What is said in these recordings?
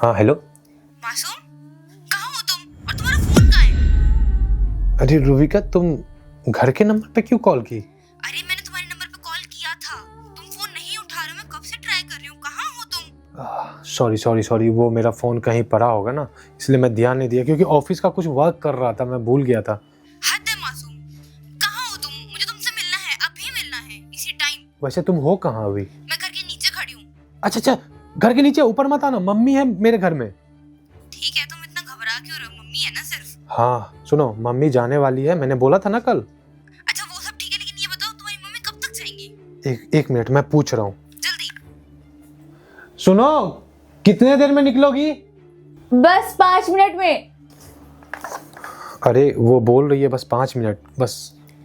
हाँ हेलो। मासूम, कहाँ हो तुम और तुम्हारा फोन कहाँ है? अरे रुबिका, तुम घर के नंबर पे क्यों कॉल की? अरे मैंने तुम्हारे नंबर पे कॉल किया था, तुम फोन नहीं उठा रहे हो। मैं कब से ट्राई कर रही हूँ, कहाँ हो तुम? सॉरी सॉरी सॉरी, वो मेरा फ़ोन कहीं पड़ा होगा ना, इसलिए मैं ध्यान नहीं दिया, क्योंकि ऑफिस का कुछ वर्क कर रहा था, मैं भूल गया था। हद है मासूम, कहाँ हो तुम? मुझे तुमसे मिलना है, अभी मिलना है, इसी टाइम। वैसे तुम हो कहाँ अभी? मैं घर के नीचे खड़ी हूँ। अच्छा अच्छा, घर के नीचे, ऊपर मत आना, मम्मी है मेरे घर में। ठीक है, तुम इतना घबरा क्यों रहे हो? मम्मी है ना सिर्फ। हाँ सुनो, मम्मी जाने वाली है, मैंने बोला था ना कल। अच्छा वो सब ठीक है, लेकिन ये बताओ तुम्हारी मम्मी कब तक जाएंगी? एक मिनट, मैं पूछ रहा हूँ। जल्दी। सुनो, कितने देर में निकलोगी? बस 5 मिनट में। अरे वो बोल रही है बस 5 मिनट, बस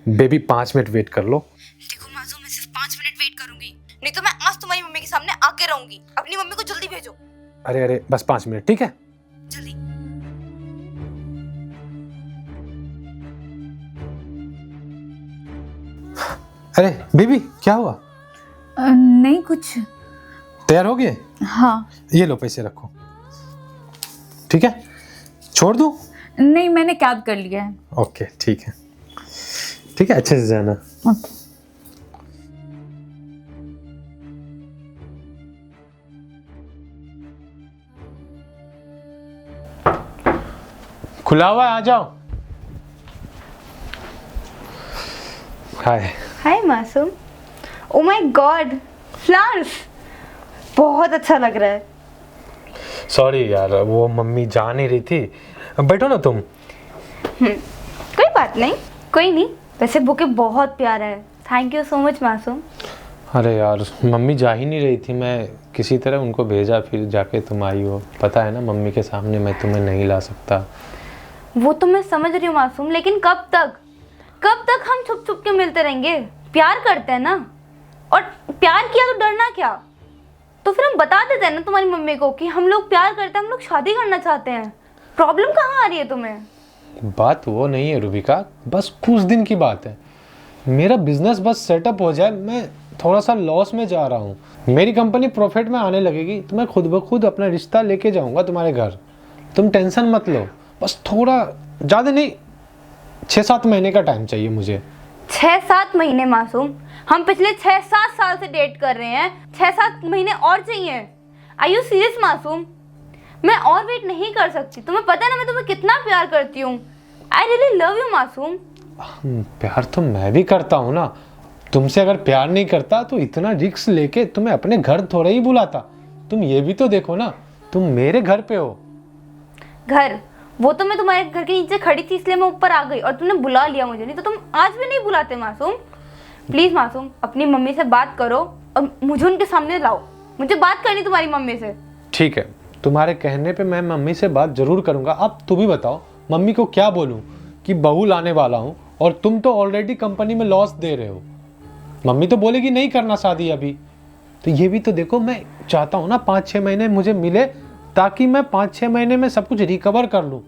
बेबी 5 मिनट वेट कर लो। देखो मासूम, मैं सिर्फ 5 मिनट वेट करूंगी, नहीं तो मैं आज तुम्हारी मम्मी के सामने आके रहूंगी। अपनी मम्मी को जल्दी भेजो। अरे अरे, बस 5 मिनट, ठीक है? जल्दी। अरे बेबी, क्या हुआ? नहीं कुछ। तैयार हो गए? हाँ। ये लो, पैसे रखो, ठीक है? छोड़ दूं? नहीं, मैंने कैब कर लिया है। ओके ठीक है, ठीक है, अच्छे से जाना। खुला हुआ है, आ जाओ। हाय। हाय मासूम। ओ माय गॉड, फ्लावर्स बहुत अच्छा लग रहा है। सॉरी यार, वो मम्मी जा नहीं रही थी। बैठो ना तुम। कोई बात नहीं, कोई नहीं। वैसे बुके बहुत प्यारा है, थैंक यू सो मच मासूम। अरे यार, मम्मी जा ही नहीं रही थी, मैं किसी तरह उनको भेजा, फिर जाके तुम आई हो। पता है ना, मम्मी के सामने मैं तुम्हें नहीं ला सकता। वो तो मैं समझ रही हूँ मासूम, लेकिन कब तक हम छुप छुप के मिलते रहेंगे? प्यार करते हैं ना, और प्यार किया तो डरना क्या? तो फिर हम बता देते हैं ना तुम्हारी मम्मी को कि हम लोग प्यार करते हैं, हम लोग शादी करना चाहते हैं। प्रॉब्लम कहाँ आ रही है तुम्हें? बात वो नहीं है रुबिका, बस कुछ दिन की बात है। मेरा बिजनेस बस सेटअप हो जाए, मैं थोड़ा सा लॉस में जा रहा हूँ, मेरी कंपनी प्रॉफिट में आने लगेगी तो मैं खुद ब खुद अपना रिश्ता लेके जाऊंगा तुम्हारे घर। तुम टेंशन मत लो, बस थोड़ा, ज़्यादा नहीं, 6-7 महीने का टाइम चाहिए मुझे। 6-7 महीने मासूम? हम पिछले 6-7 साल से डेट कर रहे हैं, 6-7 महीने और चाहिए? आर यू सीरियस मासूम? मैं और वेट नहीं कर सकती। तुम्हें पता है ना मैं तुम्हें कितना प्यार करती हूँ। आई रियली लव यू मासूम। प्यार तो मैं भी करता हूँ ना। तुमसे अगर प्यार नहीं करता तो इतना रिस्क लेके तुम्हें अपने घर थोड़ा ही बुलाता। तुम ये भी तो देखो ना, तुम मेरे घर पे हो। घर? वो तो मैं तुम्हारे घर के नीचे खड़ी थी इसलिए मैं ऊपर आ गई और तुमने बुला लिया मुझे, नहीं तो तुम आज भी नहीं बुलाते मासूम। प्लीज मासूम, अपनी मम्मी से बात करो और मुझे उनके सामने लाओ। मुझे बात करनी तुम्हारी मम्मी से। ठीक है, तुम्हारे कहने पे मैं मम्मी से बात जरूर करूंगा। अब तुम ही बताओ, मम्मी को क्या बोलूं कि बहू लाने वाला हूं और तुम तो ऑलरेडी कंपनी में लॉस दे रहे हो। मम्मी तो बोलेगी नहीं करना शादी अभी। तो ये भी तो देखो, मैं चाहता हूं ना 5-6 महीने मुझे मिले, ताकि मैं 5-6 महीने में सब कुछ रिकवर कर लूं,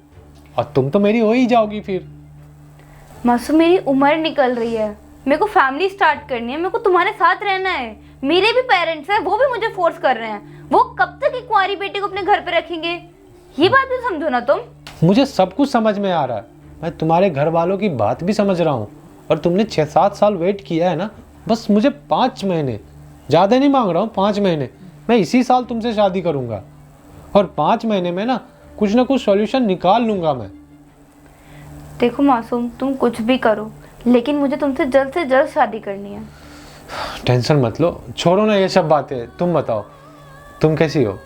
और तुम तो मेरी हो ही जाओगी फिर। मासूम, मेरी उम्र निकल रही है, मेरे को फैमिली स्टार्ट करनी है, मेरे को तुम्हारे साथ रहना है। मेरे भी पेरेंट्स हैं, वो भी मुझे फोर्स कर रहे हैं। वो कब तक एक कुंवारी बेटी को अपने घर पे रखेंगे? ये बात भी समझो ना तुम। मुझे सब कुछ समझ में आ रहा है, मैं तुम्हारे घर वालों की बात भी समझ रहा हूँ, और तुमने 6-7 साल वेट किया है ना, बस मुझे 5 महीने, ज़्यादा नहीं मांग रहा हूँ, 5 महीने। मैं इसी साल तुमसे शादी करूँगा, और 5 महीने में ना कुछ सॉल्यूशन निकाल लूँगा मैं। देखो मासूम, तुम कुछ भी करो, लेकिन मुझे तुमसे जल्द से जल्द शादी करनी है। टेंशन मत लो, छोड़ो ना ये सब बातें। तुम बताओ, तुम कैसी हो?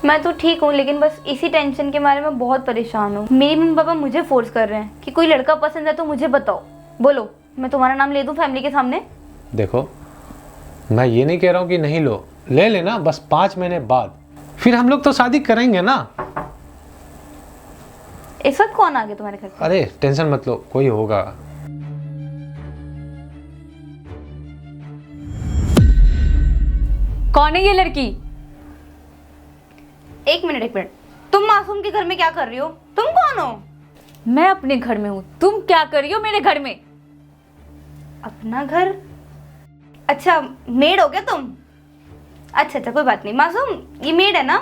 मैं तो ठीक हूँ, लेकिन बस इसी टेंशन के बारे में बहुत परेशान हूँ। मेरी मम्मी पापा मुझे फोर्स कर रहे हैं कि कोई लड़का पसंद है तो मुझे बताओ। बोलो, मैं तुम्हारा नाम ले दूँ फैमिली के सामने? देखो, मैं ये नहीं कह रहा हूँ कि नहीं लो, ले लेना, बस 5 महीने बाद फिर हम लोग तो शादी करेंगे ना। इस वक्त कौन आ गया तुम्हारे घर पे? अरे टेंशन मत लो, कोई होगा। कौन है ये लड़की? एक मिनट, तुम मासूम के घर में क्या कर रही हो? तुम कौन हो? मैं अपने घर में हूँ, तुम क्या कर रही हो मेरे घर में? अपना घर? अच्छा, मेड हो क्या तुम? अच्छा कोई बात नहीं। मासूम, ये मेड है ना?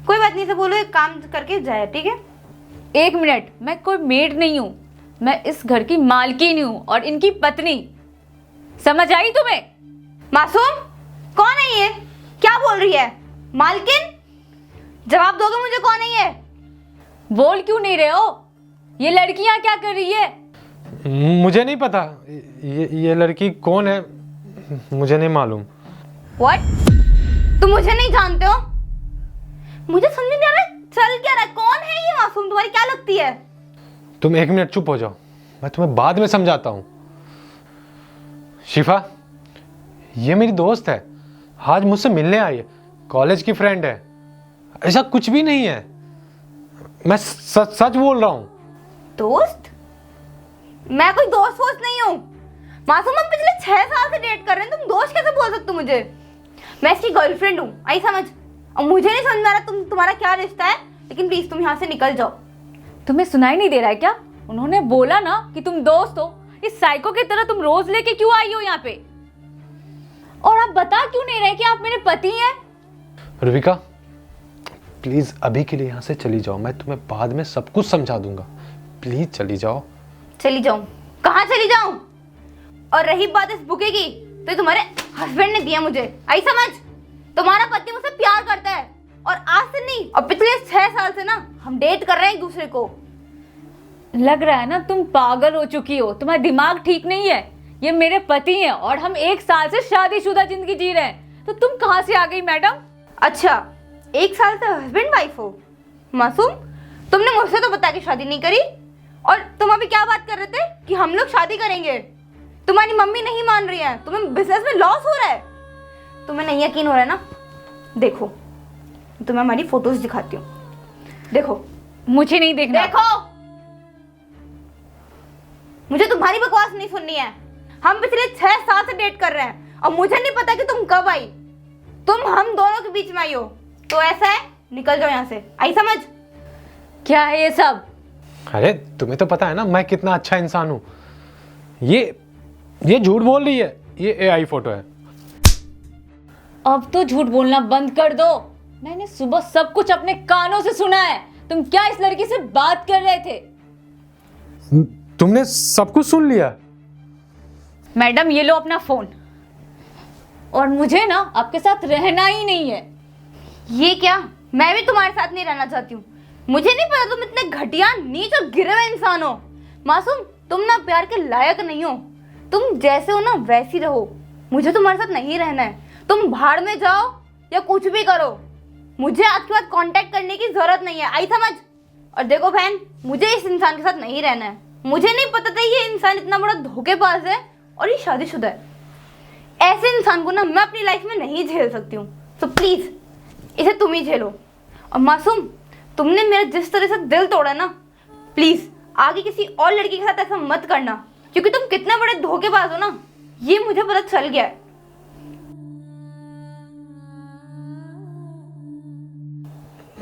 कोई बात नहीं, से बोलो एक काम करके जाए, ठीक है? 1 मिनट, मैं कोई मेड नहीं हूँ, मैं इस घर की मालकिन हूँ और इनकी पत्नी। समझ आई तुम्हें? मासूम, कौन है ये? क्या बोल रही है? मालकिन? जवाब दोगे मुझे, कौन है ये? बोल क्यों नहीं रहे हो? ये लड़कियां क्या कर रही है? मुझे नहीं पता ये लड़की कौन है, मुझे नहीं मालूम। What? तुम मुझे नहीं जानते हो? मुझे समझ नहीं आ रहा है, चल क्या रहा है? कौन है ये मासूम? तुम्हारी क्या लगती है? तुम 1 मिनट चुप हो जाओ, मैं तुम्हें बाद में समझाता हूँ। शिफा, ये मेरी दोस्त है, आज मुझसे मिलने आई है, कॉलेज की फ्रेंड है। ऐसा कुछ भी नहीं है, मैं सच बोल रहा हूँ। दोस्त? मैं कोई दोस्त वोस्त नहीं हूँ मासूम, हम पिछले 6 साल से डेट कर रहे हैं, तुम दोस्त कैसे बोल सकते हो मुझे? मैं इसकी गर्लफ्रेंड हूँ, आई समझ। और मुझे नहीं समझ आ रहा तुम्हारा क्या रिश्ता है, लेकिन प्लीज तुम यहाँ से निकल जाओ। तुम्हें सुनाई नहीं दे रहा है क्या? उन्होंने बोला ना कि तुम दोस्त हो। इस साइको की तरह तुम रोज लेके क्यों आई हो यहाँ पे? और आप बता क्यों नहीं रहे कि आप मेरे पति हैं? रुबिका, प्लीज अभी के लिए यहाँ से चली जाओ, मैं तुम्हें बाद में सब कुछ समझा दूंगा। प्लीज चली जाओ। चली जाऊं? कहाँ चली जाऊं? और रही बात इस बुके की, तो ये तुम्हारे हस्बैंड ने दिया मुझे, आई समझ। तुम्हारा पति मुझसे प्यार करता है, और आज से नहीं, और पिछले 6 साल से ना हम डेट कर रहे हैं एक दूसरे को। लग रहा है ना तुम पागल हो चुकी हो, तुम्हारा दिमाग ठीक नहीं है। ये मेरे पति हैं और हम 1 साल से शादीशुदा जिंदगी जी रहे हैं, तो तुम कहाँ से आ गई मैडम? अच्छा, 1 साल से हस्बैंड वाइफ हो? मासूम, तुमने मुझसे तो बता के शादी नहीं करी, और तुम अभी क्या बात कर रहे थे कि हम लोग शादी करेंगे? तुम्हारी मम्मी नहीं मान रही है, तुम्हें बिजनेस में लॉस हो रहा है। तुम्हें नहीं यकीन हो रहा है ना? देखो, तुम्हें हमारी फोटोज दिखाती हूँ, देखो। मुझे नहीं देखना। देखो, मुझे तुम्हारी बकवास नहीं सुननी है। हम पिछले 6 साल से डेट कर रहे हैं, और मुझे नहीं पता कि तुम कब आई। तुम हम दोनों के बीच में आई हो, तो ऐसा है, निकल जाओ यहाँ से, आई समझ। क्या है ये सब? अरे तुम्हें तो पता है ना मैं कितना अच्छा इंसान हूँ। ये झूठ बोल रही है, ये एआई फोटो है। अब तो झूठ बोलना बंद कर दो। मैंने सुबह सब कुछ अपने कानों से सुना है। तुम क्या इस लड़की से बात कर रहे थे? तुमने सब कुछ सुन लिया? मैडम, ये लो अपना फोन। और मुझे ना आपके साथ रहना ही नहीं है। ये क्या? मैं भी तुम्हारे साथ नहीं रहना चाहती हूँ। मुझे नहीं पता तुम इतने घटिया, नीच और गिरे हुए इंसान हो। मासूम, तुम ना प्यार के लायक नहीं हो। तुम जैसे हो ना वैसी रहो, मुझे तुम्हारे साथ नहीं रहना है। तुम भाड़ में जाओ या कुछ भी करो, मुझे आज के बाद कांटेक्ट करने की जरूरत नहीं है, आई समझ। और देखो बहन, मुझे इस इंसान के साथ नहीं रहना है। मुझे नहीं पता था ये इंसान इतना बड़ा धोखेबाज है, और ये शादीशुदा है। ऐसे इंसान को ना मैं अपनी लाइफ में नहीं झेल सकती हूँ, तो प्लीज इसे तुम ही झेलो। और मासूम, तुमने मेरा जिस तरह से दिल तोड़ा ना, प्लीज आगे किसी और लड़की के साथ ऐसा मत करना, क्योंकि तुम कितने बड़े धोखेबाज हो ना, ये मुझे पता चल गया है।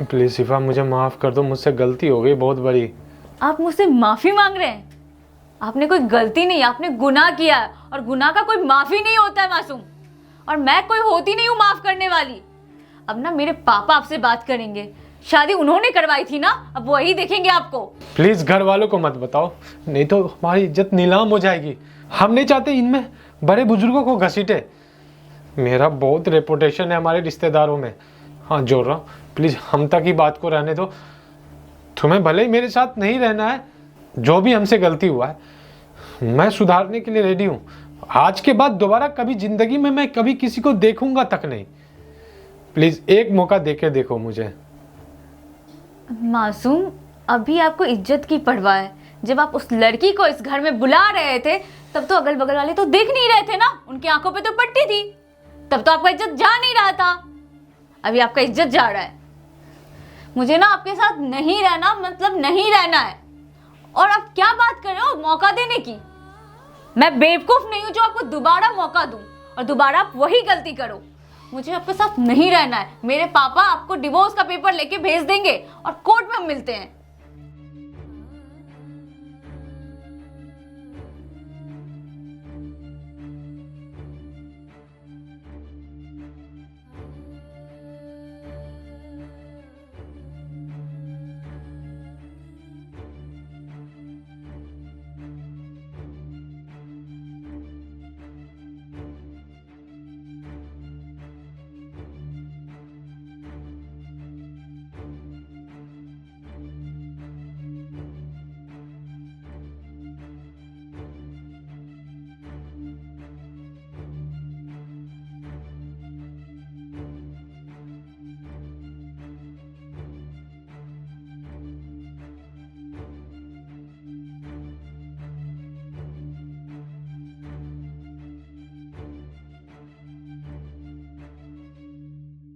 प्लीज शिफा, मुझे माफ कर दो, मुझसे गलती हो गई बहुत बड़ी। आप मुझसे माफी मांग रहे हैं? आपने कोई गलती नहीं, आपने गुनाह किया है, और गुनाह का कोई माफी नहीं होता है मासूम। और मैं कोई होती नहीं हूँ माफ करने वाली। अब ना मेरे पापा आपसे बात करेंगे। शादी उन्होंने करवाई थी ना, अब वही देखेंगे आपको। प्लीज घर वालों को मत बताओ, नहीं तो हमारी इज्जत नीलाम हो जाएगी। हम नहीं चाहते इनमें बड़े बुजुर्गों को घसीटे। मेरा बहुत रेपुटेशन है हमारे रिश्तेदारों में। हाँ, जोड़ रहा हूँ, प्लीज हम तक ही बात को रहने दो। तुम्हें भले ही मेरे साथ नहीं रहना है, जो भी हमसे गलती हुआ है मैं सुधारने के लिए रेडी हूँ। आज के बाद दोबारा कभी जिंदगी में मैं कभी किसी को देखूंगा तक नहीं। प्लीज एक मौका देके देखो मुझे। मासूम, अभी आपको इज्जत की परवाह है। जब आप उस लड़की को इस घर में बुला रहे थे, तब तो अगल बगल वाले तो देख नहीं रहे थे ना, उनकी आंखों पे तो पट्टी थी। तब तो आपका इज्जत जा नहीं रहा था, अभी आपका इज्जत जा रहा है। मुझे ना आपके साथ नहीं रहना, मतलब नहीं रहना है। और आप क्या बात कर रहे हो मौका देने की? मैं बेवकूफ नहीं हूं जो आपको दोबारा मौका दूं और दोबारा आप वही गलती करो। मुझे आपके साथ नहीं रहना है। मेरे पापा आपको डिवोर्स का पेपर लेके भेज देंगे और कोर्ट में हम मिलते हैं।